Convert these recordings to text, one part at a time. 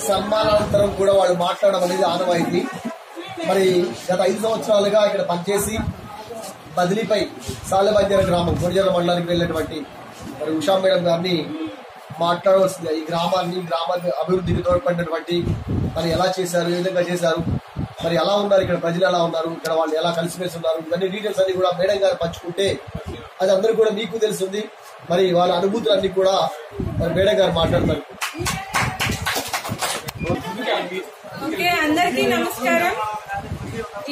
సన్మానానంతరం కూడా వాళ్ళు మాట్లాడడం అనేది ఆనవాయితీ. మరి గత 5 సంవత్సరాలుగా ఇక్కడ పనిచేసి బదిలీపై సాలెబంజర గ్రామం గుడిజల మండలానికి వెళ్ళినటువంటి మరి ఉషా మేడం గారిని మాట్లాడవలసింది. ఈ గ్రామాన్ని అభివృద్ధికి తోడ్పడినటువంటి మరి ఎలా చేశారు, ఏ విధంగా చేశారు, మరి ఎలా ఉన్నారు, ఇక్కడ ప్రజలు ఎలా ఉన్నారు, ఇక్కడ వాళ్ళు ఎలా కలిసిమెలిసి ఉన్నారు, ఇవన్నీ డీటెయిల్స్ అన్ని కూడా మేడం గారు పంచుకుంటే అది అందరూ కూడా మీకు తెలుస్తుంది. మరి వాళ్ళ అనుభూతులన్నీ కూడా మరి మేడం గారు మాట్లాడతారు. అందరికీ నమస్కారం.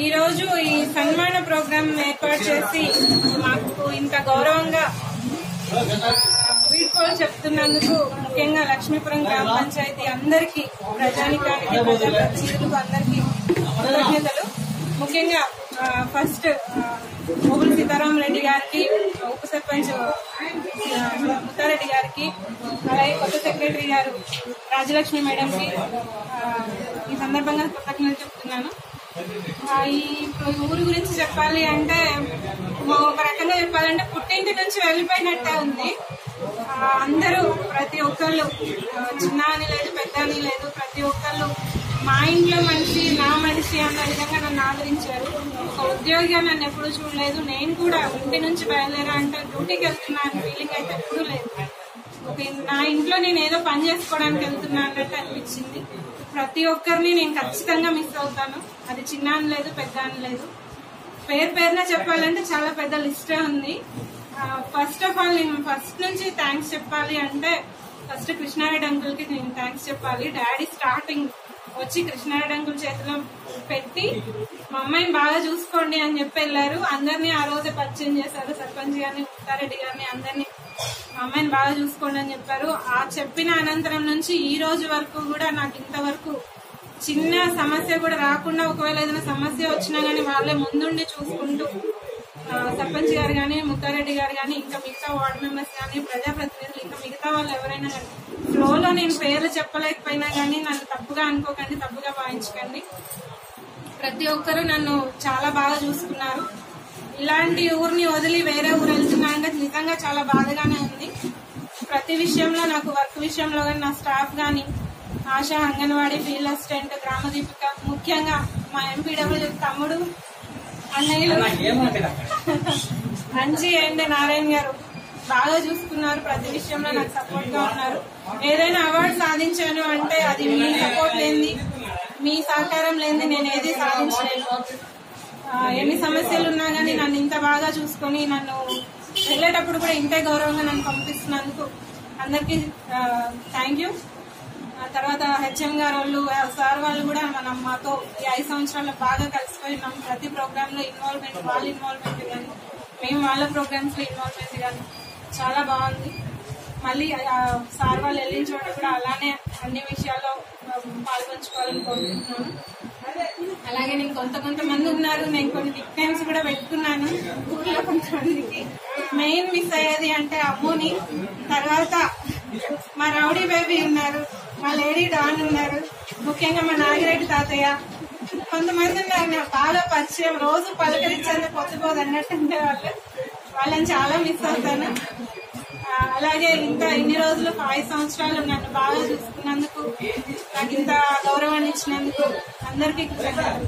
ఈ రోజు ఈ సన్మాన ప్రోగ్రాం ఏర్పాటు చేసి మాకు ఇంత గౌరవంగా వీడ్కోలు చెప్తున్నందుకు ముఖ్యంగా లక్ష్మీపురం గ్రామ పంచాయతీ అందరికీ, ప్రజానికానికి, ప్రజాప్రతినిధులకు అందరికీ కృతజ్ఞతలు. ముఖ్యంగా ఫస్ట్ ఓబుల్ సీతారామరెడ్డి గారికి, ఉప సర్పంచ్ ముత్తారెడ్డి గారికి, అలాగే కొత్త సెక్రటరీ గారు రాజలక్ష్మి మేడంకి ఈ సందర్భంగా కృతజ్ఞతలు చెప్తున్నాను. ఈ ఊరు గురించి చెప్పాలి అంటే ఒక రకంగా చెప్పాలంటే పుట్టింటి నుంచి వెళ్ళిపోయినట్టే ఉంది. అందరూ ప్రతి ఒక్కళ్ళు, చిన్న అని లేదు, పెద్ద అని లేదు, ప్రతి ఒక్కళ్ళు మా ఇంట్లో మనిషి, నా మనిషి అన్న విధంగా నన్ను ఆదరించారు. ఒక ఉద్యోగిగా నన్ను ఎప్పుడు చూడలేదు. నేను కూడా ఇంటి నుంచి బయలుదేరా అంటే డ్యూటీకి వెళ్తున్నాను ఫీలింగ్ అయితే ఎప్పుడూ లేదు. నా ఇంట్లో నేను ఏదో పని చేసుకోవడానికి వెళ్తున్నా అన్నట్టు అనిపించింది. ప్రతి ఒక్కరిని నేను ఖచ్చితంగా మిస్ అవుతాను. అది చిన్న అని లేదు, పెద్ద అని లేదు. పేరున చెప్పాలంటే చాలా పెద్ద లిస్టే ఉంది. ఫస్ట్ ఆఫ్ ఆల్ నేను ఫస్ట్ నుంచి థ్యాంక్స్ చెప్పాలి అంటే ఫస్ట్ కృష్ణారెడ్డి అంకుల్ కి నేను థ్యాంక్స్ చెప్పాలి. డాడీ స్టార్టింగ్ వచ్చి కృష్ణారెడ్డి అంకుల్ చేతిలో పెట్టి మా అమ్మాయిని బాగా చూసుకోండి అని చెప్పి వెళ్ళారు. అందరినీ ఆ రోజే పరిచయం చేశారు. సర్పంచ్ గారిని, ముత్తారెడ్డి గారిని, అందరినీ మా అమ్మాయిని బాగా చూసుకోండి అని చెప్పారు. ఆ చెప్పిన అనంతరం నుంచి ఈ రోజు వరకు కూడా నాకు ఇంతవరకు చిన్న సమస్య కూడా రాకుండా, ఒకవేళ ఏదైనా సమస్య వచ్చినా గానీ వాళ్ళే ముందుండి చూసుకుంటూ సర్పంచ్ గారు గానీ, ముత్తారెడ్డి గారు గానీ, ఇంకా మిగతా వార్డు మెంబర్స్ గానీ, ప్రజాప్రతినిధులు, ఇంకా మిగతా వాళ్ళు ఎవరైనా కానీ ఫ్లోలో నేను పేర్లు చెప్పలేకపోయినా గానీ నన్ను తప్పుగా అనుకోకండి, తప్పుగా భావించకండి. ప్రతి ఒక్కరూ నన్ను చాలా బాగా చూసుకున్నారు. ఇలాంటి ఊరిని వదిలి వేరే ఊరు వెళ్తున్నా అంటే నిజంగా చాలా బాధగానే ఉంది. ప్రతి విషయంలో నాకు వర్క్ విషయంలో కానీ, నా స్టాఫ్ గానీ, ఆశా, అంగన్వాడీ, ఫీల్డ్ అసిస్టెంట్, గ్రామ దీపిక, ముఖ్యంగా మా ఎంపీడబ్ల్యూ తమ్ముడు, అన్నయ్యలు అంజీ అండ్ నారాయణ గారు బాగా చూసుకున్నారు. ప్రతి విషయంలో నాకు సపోర్ట్ గా ఉన్నారు. ఏదైనా అవార్డు సాధించాను అంటే అది మీ సపోర్ట్ లేనిది, మీ సహకారం లేనిది నేను ఏది సాధించలేను. ఎన్ని సమస్యలు ఉన్నా గానీ నన్ను ఇంత బాగా చూసుకొని నన్ను వెళ్ళేటప్పుడు కూడా ఇంతే గౌరవంగా నన్ను పంపిస్తున్నందుకు అందరికీ థ్యాంక్ యూ. తర్వాత హెచ్ఎం గారు వాళ్ళు, సార్ వాళ్ళు కూడా మనం మాతో ఈ 5 సంవత్సరాల్లో బాగా కలిసిపోయి ఉన్నాం. ప్రతి ప్రోగ్రామ్ లో ఇన్వాల్వ్మెంట్, వాళ్ళ ఇన్వాల్వ్మెంట్ కానీ, మేము వాళ్ళ ప్రోగ్రామ్స్ లో ఇన్వాల్వ్మెంట్ కానీ చాలా బాగుంది. మళ్ళీ సార్ వాళ్ళు వెళ్ళిన చోట కూడా అలానే అన్ని విషయాల్లో పాల్పంచుకోవాలని కోరుకుంటున్నాను. అలాగే నేను కొంతమంది ఉన్నారు, నేను కొన్ని నిక్ నేమ్స్ కూడా పెట్టుకున్నాను ఊర్లో కొంతమందికి. మెయిన్ మిస్ అయ్యేది అంటే అమ్ముని, తర్వాత మా రౌడీ బేబీ ఉన్నారు, మా లేడీ డాన్ ఉన్నారు, ముఖ్యంగా మా నాగిరెడ్డి తాతయ్య, కొంతమంది ఉన్నారు నాకు బాగా పరిచయం, రోజు పలకరించేందుకు పొద్దుపోదు అన్నట్టు ఉండేవాళ్ళు. వాళ్ళని చాలా మిస్ అవుతాను. అలాగే ఇన్ని రోజులు 5 సంవత్సరాలు నన్ను బాగా చూసుకున్నందుకు, నాకు ఇంత గౌరవాన్ని ఇచ్చినందుకు అందరికీ కృతజ్ఞతలు.